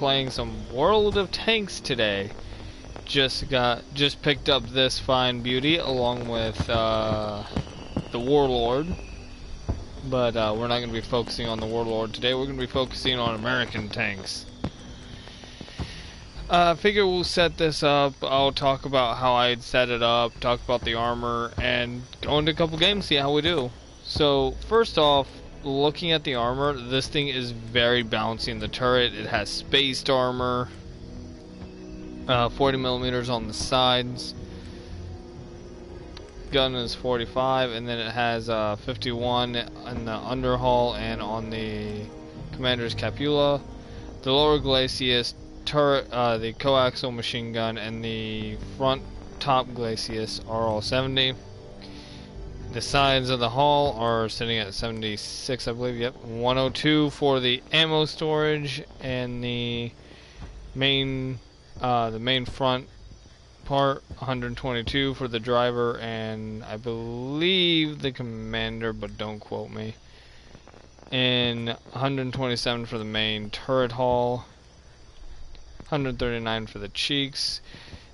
playing some World of Tanks today. Just picked up this fine beauty along with the Warlord. But we're not going to be focusing on the Warlord today. We're going to be focusing on American tanks. I figure we'll set this up. I'll talk about how I'd set it up, talk about the armor, and go into a couple games, see how we do. So, first off, looking at the armor, this thing is very bouncy in the turret. It has spaced armor, 40 millimeters on the sides. Gun is 45, and then it has 51 in the underhull and on the commander's capula. The lower glacis turret, the coaxial machine gun, and the front top glacis are all 70. The sides of the hull are sitting at 76, I believe. Yep, 102 for the ammo storage, and the main front part 122 for the driver, and I believe the commander, but don't quote me. And 127 for the main turret hull. 139 for the cheeks.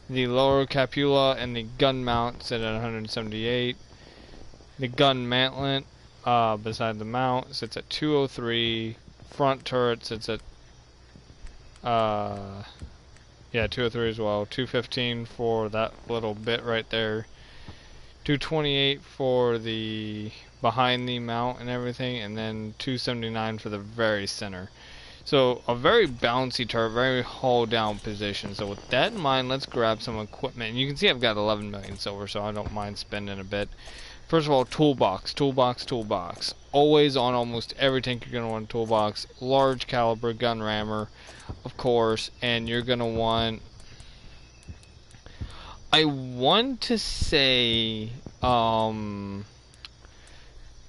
The lower capula and the gun mount sit at 178. The gun mantlet beside the mount sits at 203. Front turret sits at 203 as well. 215 for that little bit right there. 228 for the behind the mount and everything, and then 279 for the very center. So a very bouncy turret, very hull down position. So with that in mind, let's grab some equipment. And you can see I've got 11 million silver, so I don't mind spending a bit. First of all, toolbox. Always on almost every tank you're going to want a toolbox. Large caliber gun rammer, of course, and you're going to want, I want to say,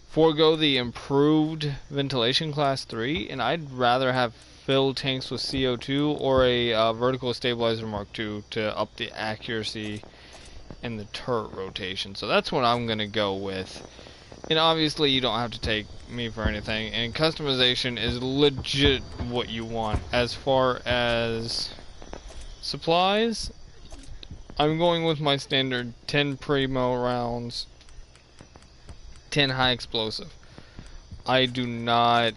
forego the improved ventilation class 3, and I'd rather have filled tanks with CO2 or a vertical stabilizer Mark II to up the accuracy and the turret rotation. So that's what I'm gonna go with. And obviously you don't have to take me for anything, and customization is legit what you want. As far as supplies, I'm going with my standard 10 primo rounds, 10 high explosive. I do not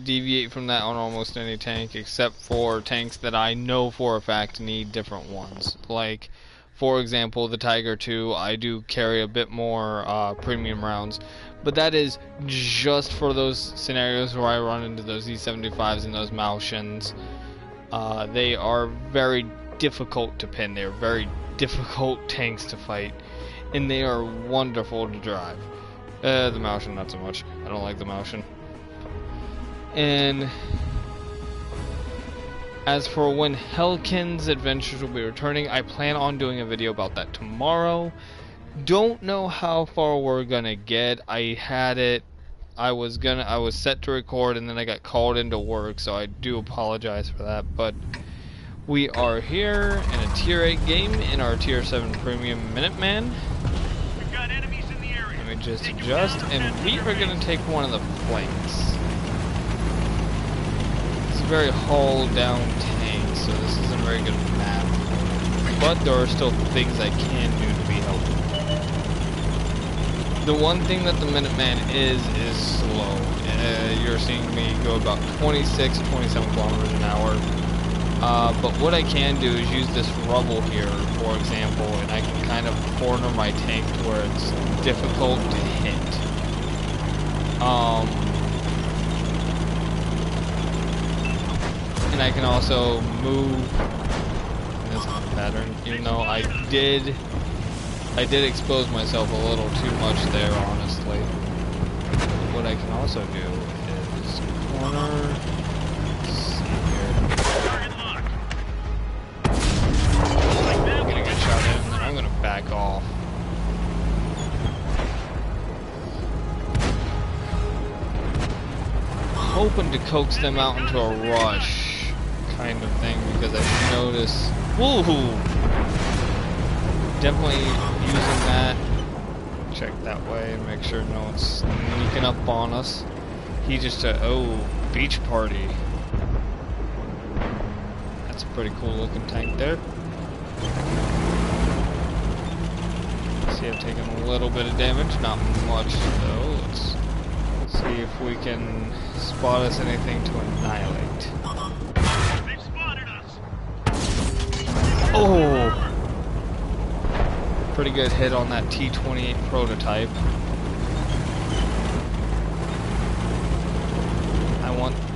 deviate from that on almost any tank, except for tanks that I know for a fact need different ones. Like, for example, the Tiger II, I do carry a bit more premium rounds, but that is just for those scenarios where I run into those E75s and those Malshins. They are very difficult to pin. They are very difficult tanks to fight, and they are wonderful to drive. The Malshin, not so much. I don't like the Malshin. And as for when Helkin's Adventures will be returning, I plan on doing a video about that tomorrow. Don't know how far we're gonna get. I was set to record, and then I got called into work, so I do apologize for that. But we are here in a tier 8 game in our tier 7 premium Minuteman. We've got enemies in the area. Let me just adjust, and we are gonna take one of the flanks. It's a very hull down tank, so this isn't a very good map. But there are still things I can do to be helpful. The one thing that the Minuteman is slow. You're seeing me go about 26, 27 kilometers an hour. But what I can do is use this rubble here, for example, and I can kind of corner my tank to where it's difficult to hit. And I can also move in this pattern, even though I did expose myself a little too much there, honestly. But what I can also do is corner. Let's see here. I'm gonna get shot in, and then I'm gonna back off. Hoping to coax them out into a rush kind of thing, because I've noticed. Woohoo! Definitely using that. Check that way and make sure no one's sneaking up on us. He just oh, beach party. That's a pretty cool looking tank there. See, I've taken a little bit of damage, not much though. Let's see if we can spot us anything to annihilate. They've spotted us. Oh! Pretty good hit on that T-28 prototype.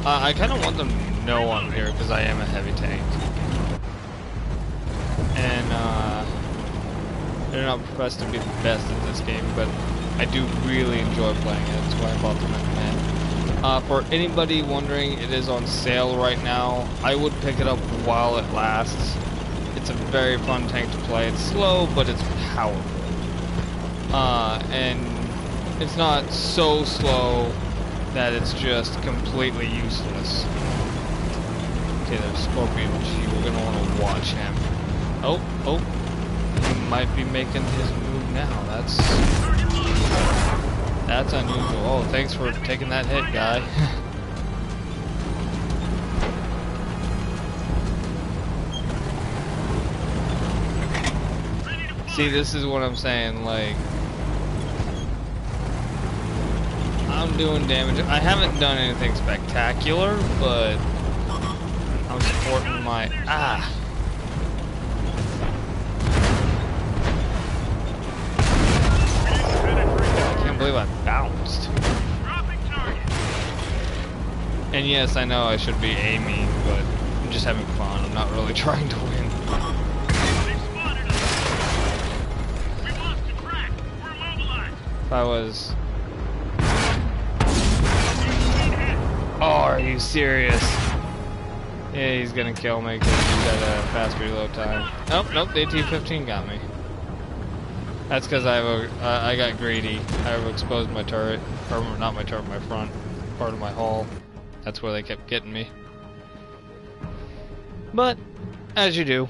I kind of want them to know I'm here because I am a heavy tank. And they're not professed to be the best at this game, but I do really enjoy playing it. That's why I bought them at command. For anybody wondering, it is on sale right now. I would pick it up while it lasts. It's a very fun tank to play. It's slow, but it's powerful. And it's not so slow that it's just completely useless. Okay, there's Scorpion G. We're gonna want to watch him. Oh, he might be making his move now. That's unusual. Oh, thanks for taking that hit, guy. See, this is what I'm saying, like, I'm doing damage. I haven't done anything spectacular, but I'm supporting my, I can't believe I bounced. And yes, I know I should be aiming, but I'm just having fun. I'm not really trying to win. If I was... Oh, are you serious? Yeah, he's gonna kill me because he's got a fast reload time. Nope, the AT-15 got me. That's because I got greedy. I exposed my turret, or not my turret, my front part of my hull. That's where they kept getting me. But, as you do.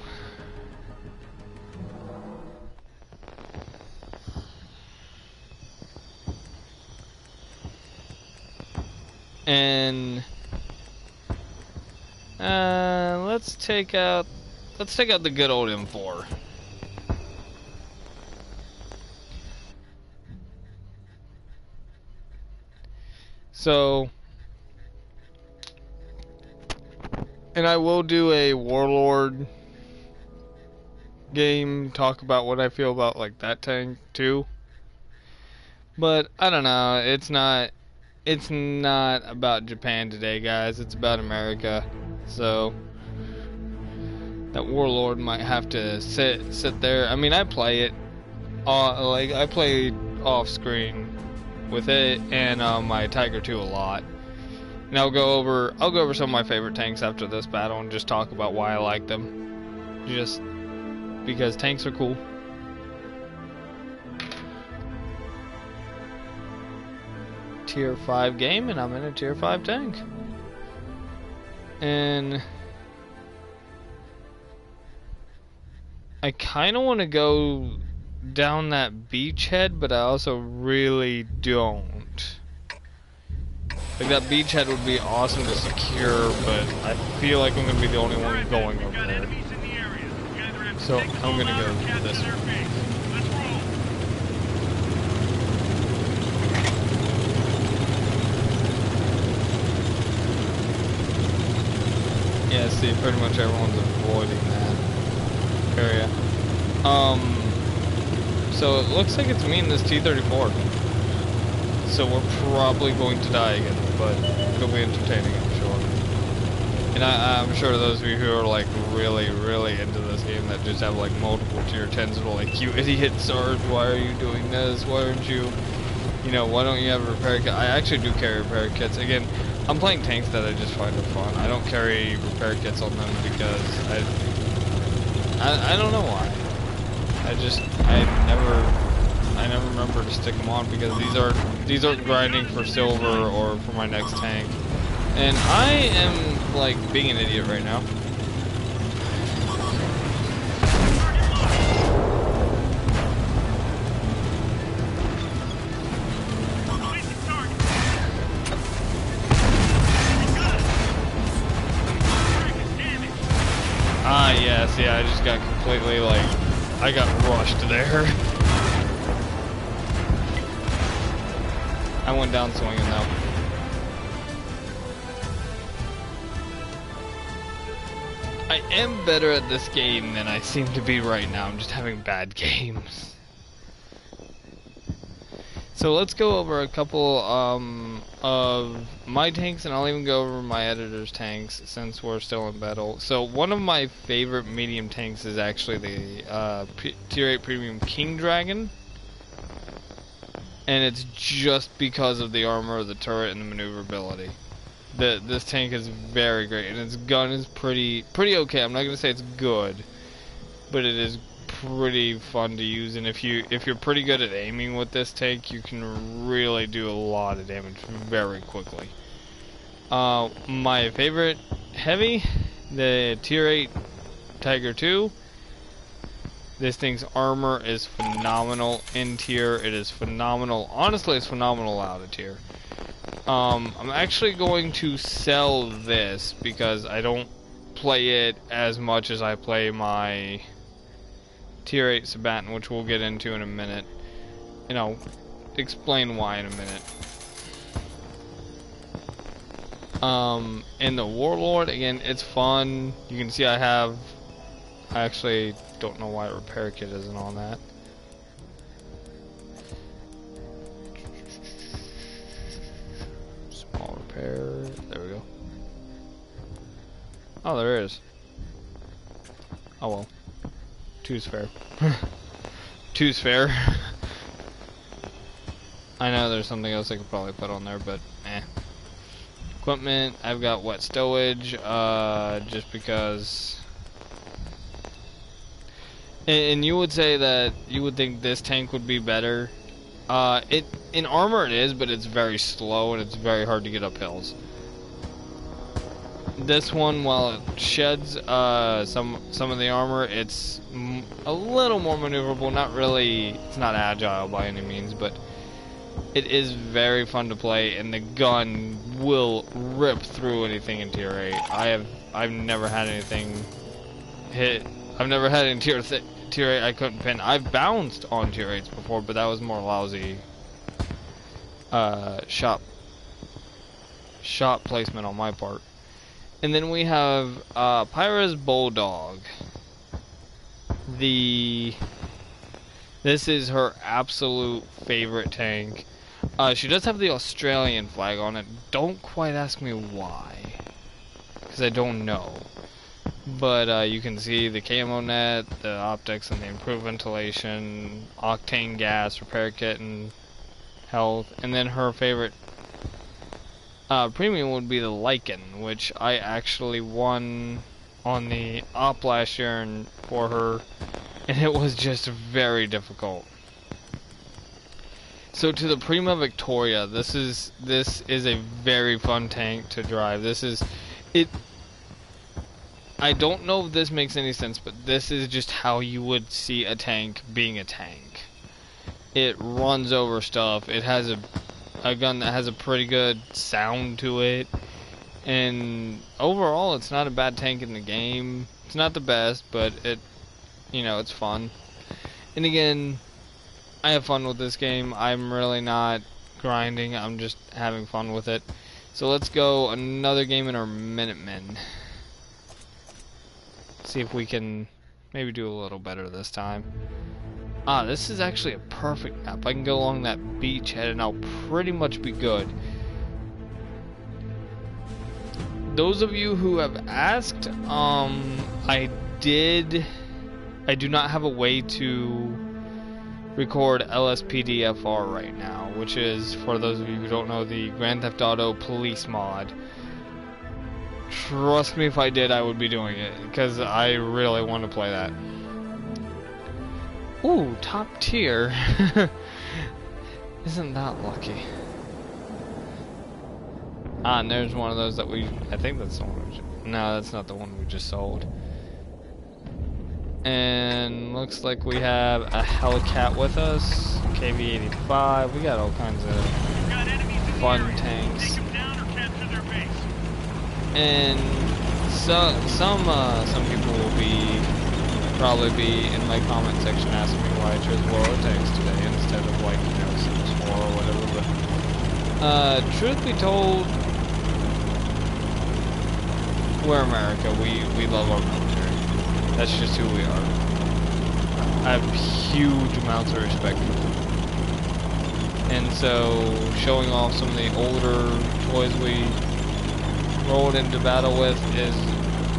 And let's take out the good old M4. So, and I will do a Warlord game, talk about what I feel about like that tank too. But I don't know, it's not about Japan today, guys. It's about America. So that Warlord might have to sit there. I mean, I play it like I play off screen with it and my Tiger 2 a lot. And I'll go over some of my favorite tanks after this battle and just talk about why I like them. Just because tanks are cool. Tier 5 game, and I'm in a Tier 5 tank. And I kind of want to go down that beachhead, but I also really don't. Like, that beachhead would be awesome to secure, but I feel like I'm going to be the only one going over there. So I'm going to go this way. Yeah, see, pretty much everyone's avoiding that area. So it looks like it's me and this T-34. So we're probably going to die again, but it'll be entertaining, I'm sure. And I'm sure those of you who are like really into this game that just have like multiple tier 10s that are like, you idiot Sarge, why are you doing this? Why aren't you, why don't you have a repair kit? I actually do carry repair kits. Again, I'm playing tanks that I just find are fun. I don't carry repair kits on them because I don't know why. I never remember to stick them on because these aren't grinding for silver or for my next tank. And I am like being an idiot right now. Ah, yes, yeah, I just got completely, like, I got rushed there. I went down swinging, though. I am better at this game than I seem to be right now. I'm just having bad games. So let's go over a couple of my tanks, and I'll even go over my editor's tanks since we're still in battle. So one of my favorite medium tanks is actually the Tier 8 Premium King Dragon. And it's just because of the armor, the turret, and the maneuverability. This tank is very great, and its gun is pretty okay. I'm not gonna say it's good, but it is pretty fun to use. And if you're pretty good at aiming with this tank, you can really do a lot of damage very quickly. My favorite heavy, the Tier 8 Tiger 2. This thing's armor is phenomenal in tier. It is phenomenal. Honestly, it's phenomenal out of tier. I'm actually going to sell this because I don't play it as much as I play my Tier 8 Sabaton, which we'll get into in a minute. And I'll explain why in a minute. And the Warlord, again, it's fun. You can see I actually don't know why repair kit isn't on that. Small repair. There we go. Oh, there is. Oh well. Two's fair. Two's fair. I know there's something else I could probably put on there, but eh. Equipment, I've got wet stowage, just because. And you would say that you would think this tank would be better. In armor it is, but it's very slow and it's very hard to get up hills. This one, while it sheds some of the armor, it's a little more maneuverable. Not really, it's not agile by any means, but it is very fun to play, and the gun will rip through anything in tier 8. I've never had anything hit. I've never had it in tier 8 I couldn't pin. I've bounced on tier 8s before, but that was more lousy shot placement on my part. And then we have Pyra's Bulldog. This is her absolute favorite tank. She does have the Australian flag on it. Don't quite ask me why, because I don't know. But you can see the camo net, the optics, and the improved ventilation, octane gas, repair kit, and health. And then her favorite premium would be the Lycan, which I actually won on the op last year for her, and it was just very difficult. So to the Prima Victoria, this is a very fun tank to drive. I don't know if this makes any sense, but this is just how you would see a tank being a tank. It runs over stuff. It has a gun that has a pretty good sound to it, and overall it's not a bad tank in the game. It's not the best, but it's fun. And again, I have fun with this game. I'm really not grinding. I'm just having fun with it. So let's go another game in our Minutemen. See if we can maybe do a little better this time. This is actually a perfect map. I can go along that beachhead and I'll pretty much be good. Those of you who have asked, I do not have a way to record LSPDFR right now, which is, for those of you who don't know, the Grand Theft Auto police mod. Trust me, if I did, I would be doing it, because I really want to play that. Ooh, top tier. Isn't that lucky? And there's one of those that I think that's the one no, that's not the one we just sold. And looks like we have a Hellcat with us, KV-85. We got all kinds of fun tanks. Take them down or capture their base. And some people will probably be in my comment section asking me why I chose Warlord tanks today instead of like, you know, Sims 4 or whatever, but truth be told, we're America. We love our military. That's just who we are. I have huge amounts of respect for them. And so showing off some of the older toys we rolled into battle with is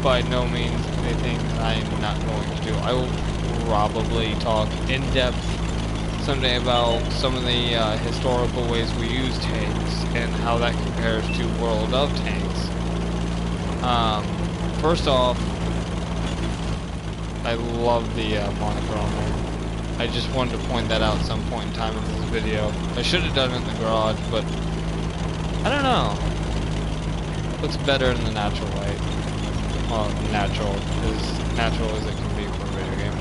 by no means anything I'm not going to do. I will probably talk in depth someday about some of the historical ways we use tanks and how that compares to World of Tanks. First off, I love the monochrome. I just wanted to point that out at some point in time in this video. I should have done it in the garage, but I don't know. Looks better in the natural light. Well, natural as it can be for a video game.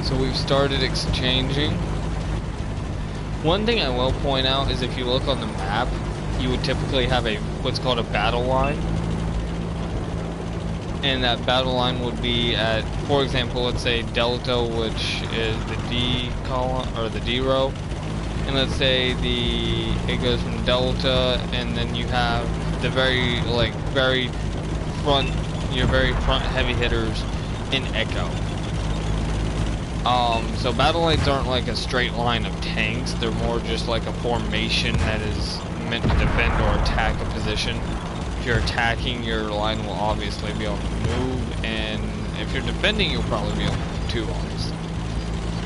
So we've started exchanging. One thing I will point out is if you look on the map, you would typically have what's called a battle line. And that battle line would be at, for example, let's say Delta, which is the D column, or the D row. And let's say it goes from Delta, and then you have the very front, your very front heavy hitters in Echo. So battle lines aren't like a straight line of tanks, they're more just like a formation that is meant to defend or attack a position. If you're attacking, your line will obviously be able to move, and if you're defending, you'll probably be able to move too, honestly.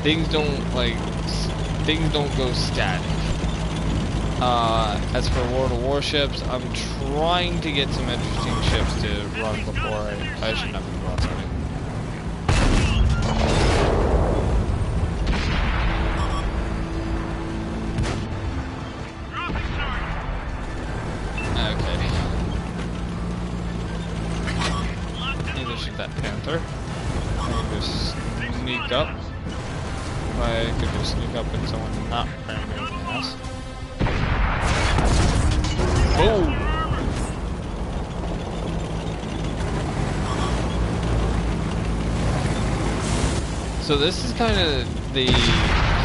Things don't go static. As for World of Warships, I'm trying to get some interesting ships to run before I should not be broadsiding. That Panther. I can just sneak up. If I could just sneak up and someone not ram me in the ass. Boom! So this is kind of the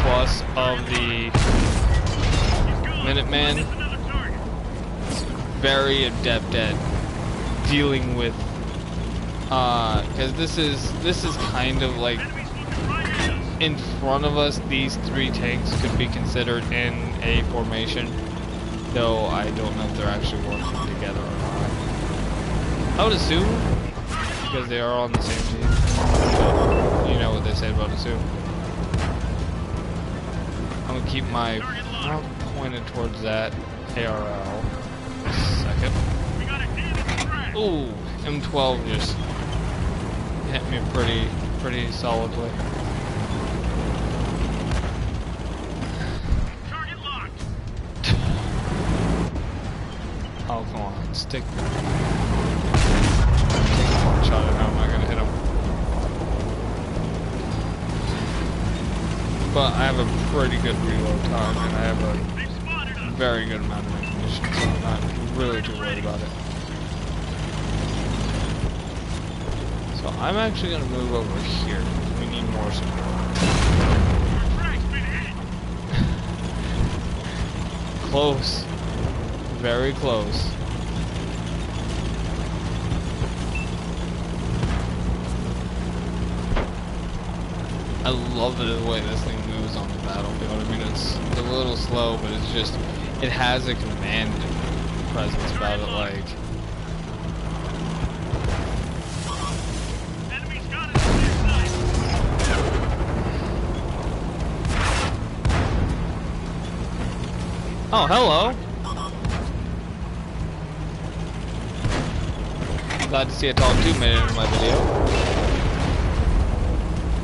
plus of the Minuteman. Very adept at dealing with because this is kind of like in front of us. These three tanks could be considered in a formation, though I don't know if they're actually working together or not. I would assume, because they are on the same team. But you know what they say about assume. I'm gonna keep my front pointed towards that ARL. Second. Ooh, M12 just hit me pretty solidly. Target locked. Oh, come on, stick. Take one shot at him, I'm not gonna hit him. But I have a pretty good reload time, and I have a very good amount of ammunition, so I'm not really too worried about it. So I'm actually going to move over here. We need more support. Close. Very close. I love the way this thing moves on the battlefield. I mean, it's a little slow, but it's just, it has a command presence about it, like... Oh, hello. Glad to see a Talk 2 made it into my video.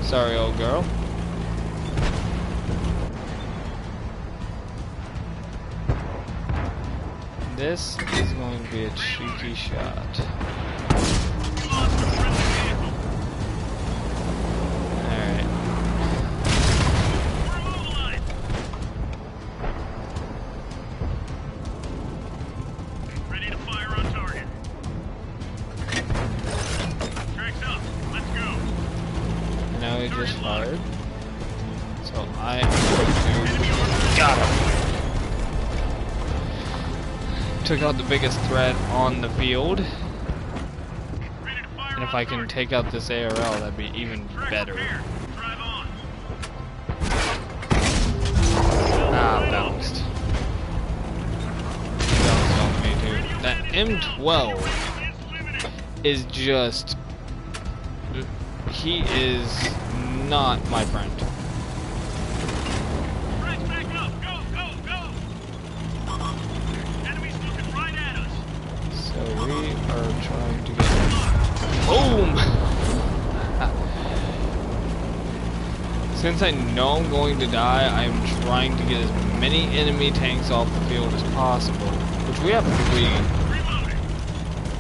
Sorry, old girl. This is going to be a cheeky shot. just fired. So I am going to... Got him! Took out the biggest threat on the field. And if I can take out this ARL, that'd be even better. Ah, bounced. Bounced off me too. That M12 is just... He is not my friend. So we are trying to get... Boom! Since I know I'm going to die, I'm trying to get as many enemy tanks off the field as possible. Which we have 3.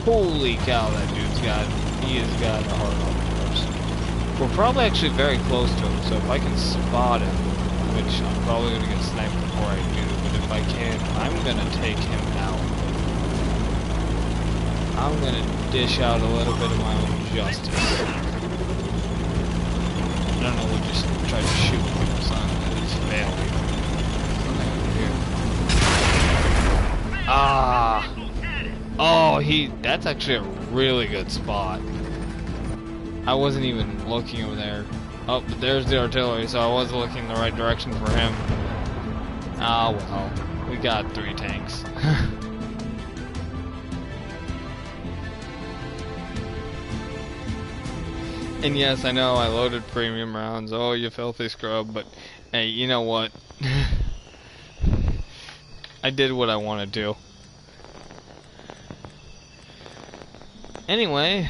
Holy cow, that dude's got... He has got a hard on for us. We're probably actually very close to him, so if I can spot him, which I'm probably going to get sniped before I do, but if I can, I'm going to take him out. I'm going to dish out a little bit of my own justice. I don't know, we'll just try to shoot him, son. It's failing. Something over here. Ah! Oh, that's actually a really good spot. I wasn't even looking over there. Oh, but there's the artillery, so I was looking in the right direction for him. Ah, well. We got 3 tanks. And yes, I know I loaded premium rounds. Oh, you filthy scrub. But, hey, you know what? I did what I wanted to. Anyway,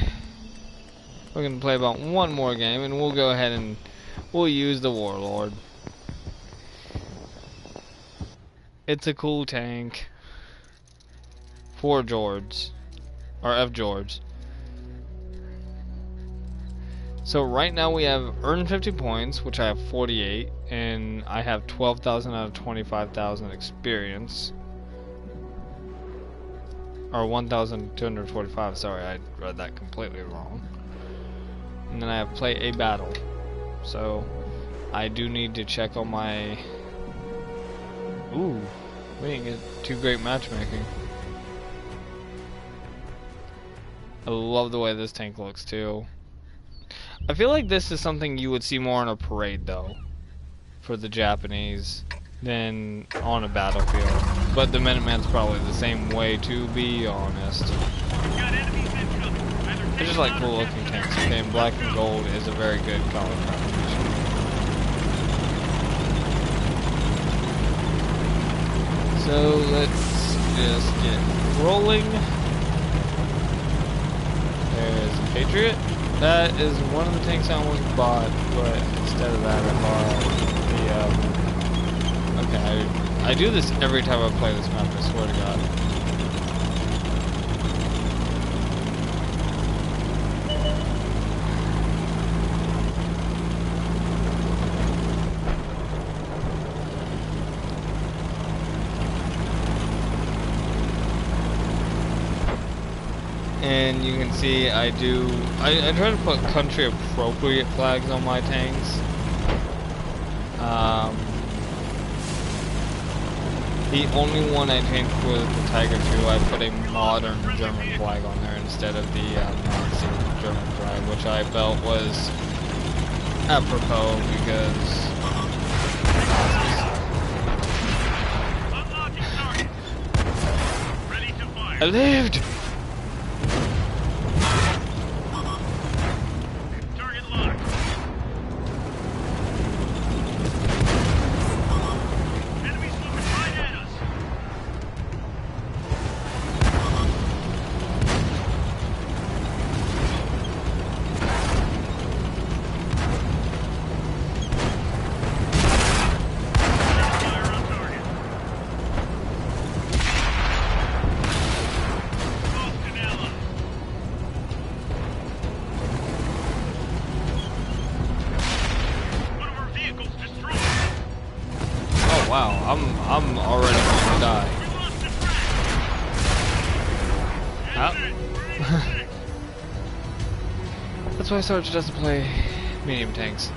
we're going to play about one more game, and we'll go ahead and we'll use the Warlord. It's a cool tank. 4 George. Or F George. So right now we have earned 50 points, which I have 48, and I have 12,000 out of 25,000 experience. Or 1,245, sorry, I read that completely wrong. And then I have play a battle. So I do need to check on my... Ooh, we didn't get too great matchmaking. I love the way this tank looks too. I feel like this is something you would see more on a parade though, for the Japanese, than on a battlefield. But the Minuteman's probably the same way, to be honest. I just like cool looking tanks, okay, and black and gold is a very good color combination. So let's just get rolling. There's a Patriot. That is one of the tanks I almost bought, but instead of that I bought the, okay, I do this every time I play this map, I swear to God. And you can see I try to put country appropriate flags on my tanks. The only one I changed was the Tiger 2. I put a modern German flag on there instead of the Nazi German flag, which I felt was apropos because I lived! Wow, I'm already going to die. Oh. That's why Sarge doesn't play medium tanks.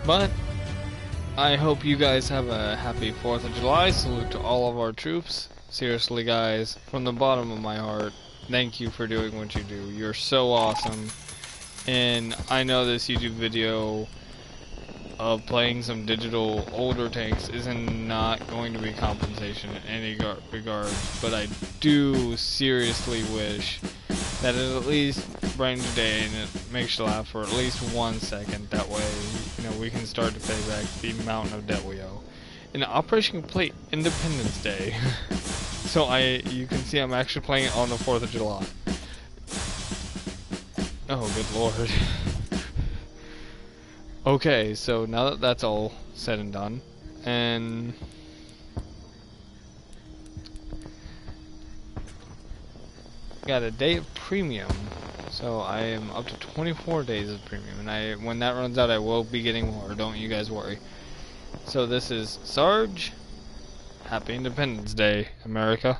But I hope you guys have a happy 4th of July. Salute to all of our troops. Seriously, guys, from the bottom of my heart, thank you for doing what you do. You're so awesome. And I know this YouTube video of playing some digital older tanks isn't not going to be compensation in any regard, but I do seriously wish that it at least brightens your day and it makes you laugh for at least 1 second. That way, you know, we can start to pay back the mountain of debt we owe. In Operation Complete Independence Day. So you can see I'm actually playing it on the 4th of July. Oh, good lord. Okay, so now that that's all said and done, and got a day of premium, so I am up to 24 days of premium, and when that runs out I will be getting more, don't you guys worry. So this is Sarge. Happy Independence Day, America.